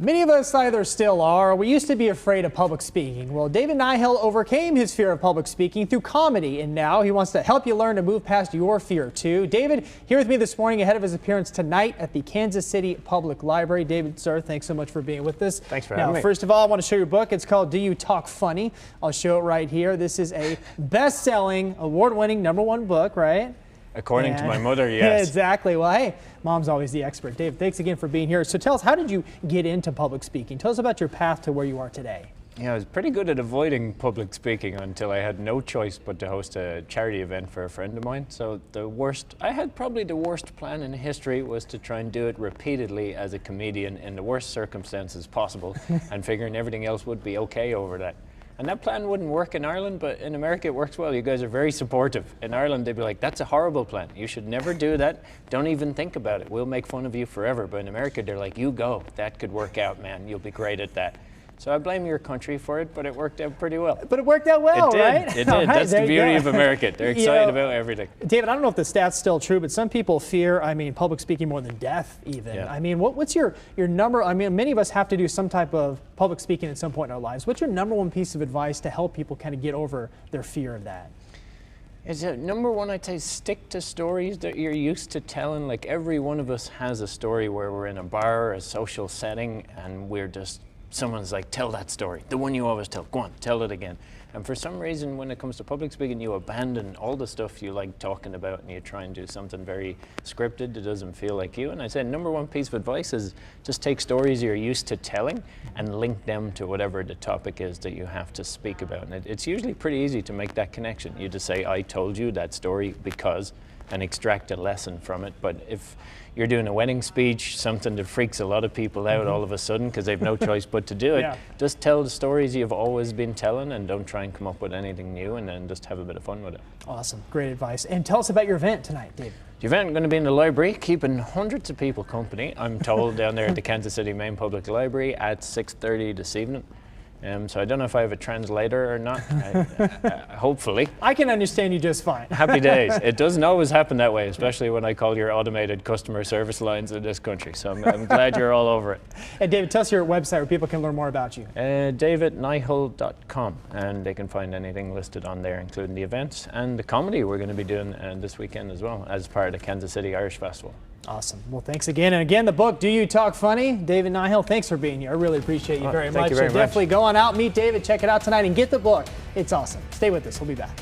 Many of us either still are or we used to be afraid of public speaking. Well, David Nihill overcame his fear of public speaking through comedy, and now he wants to help you learn to move past your fear too. David, here with me this morning ahead of his appearance tonight at the Kansas City Public Library. David, sir, thanks so much for being with us. Thanks for having me. First of all, I want to show your book. It's called Do You Talk Funny? I'll show it right here. This is a best-selling, award-winning #1 book, right? According to my mother, yes. Exactly. Well, hey, mom's always the expert. Dave, thanks again for being here. So tell us, how did you get into public speaking? Tell us about your path to where you are today. Yeah, I was pretty good at avoiding public speaking until I had no choice but to host a charity event for a friend of mine. So I had probably the worst plan in history was to try and do it repeatedly as a comedian in the worst circumstances possible and figuring everything else would be okay over that. And that plan wouldn't work in Ireland, but in America it works well. You guys are very supportive. In Ireland they'd be like, that's a horrible plan. You should never do that. Don't even think about it. We'll make fun of you forever. But in America they're like, you go. That could work out, man. You'll be great at that. So I blame your country for it, but it worked out pretty well. But it worked out well, it did. right? It did. That's the beauty of America. They're excited about everything. David, I don't know if the stat's still true, but some people fear, public speaking more than death even. Yeah. What's your number? Many of us have to do some type of public speaking at some point in our lives. What's your #1 piece of advice to help people kind of get over their fear of that? It's #1, I'd say, stick to stories that you're used to telling. Like every one of us has a story where we're in a bar or a social setting and someone's like, tell that story, the one you always tell, go on, tell it again. And for some reason, when it comes to public speaking, you abandon all the stuff you like talking about and you try and do something very scripted that doesn't feel like you. And I said, #1 piece of advice is just take stories you're used to telling and link them to whatever the topic is that you have to speak about. And it's usually pretty easy to make that connection. You just say, I told you that story because, and extract a lesson from it. But if you're doing a wedding speech, something that freaks a lot of people out all of a sudden because they've no choice but to do it, just tell the stories you've always been telling and don't try and come up with anything new, and then just have a bit of fun with it. Awesome, great advice. And tell us about your event tonight, David. The event is going to be in the library, keeping hundreds of people company, I'm told, down there at the Kansas City Main Public Library at 6:30 this evening. So I don't know if I have a translator or not, hopefully. I can understand you just fine. Happy days. It doesn't always happen that way, especially when I call your automated customer service lines in this country. So I'm glad you're all over it. And David, tell us your website where people can learn more about you. DavidNihill.com, and they can find anything listed on there, including the events and the comedy we're going to be doing this weekend as well, as part of the Kansas City Irish Festival. Awesome. Well, thanks again. And again, the book, Do You Talk Funny? David Nihill, thanks for being here. I really appreciate you very much. Thank you very much. Definitely go on out, meet David, check it out tonight, and get the book. It's awesome. Stay with us. We'll be back.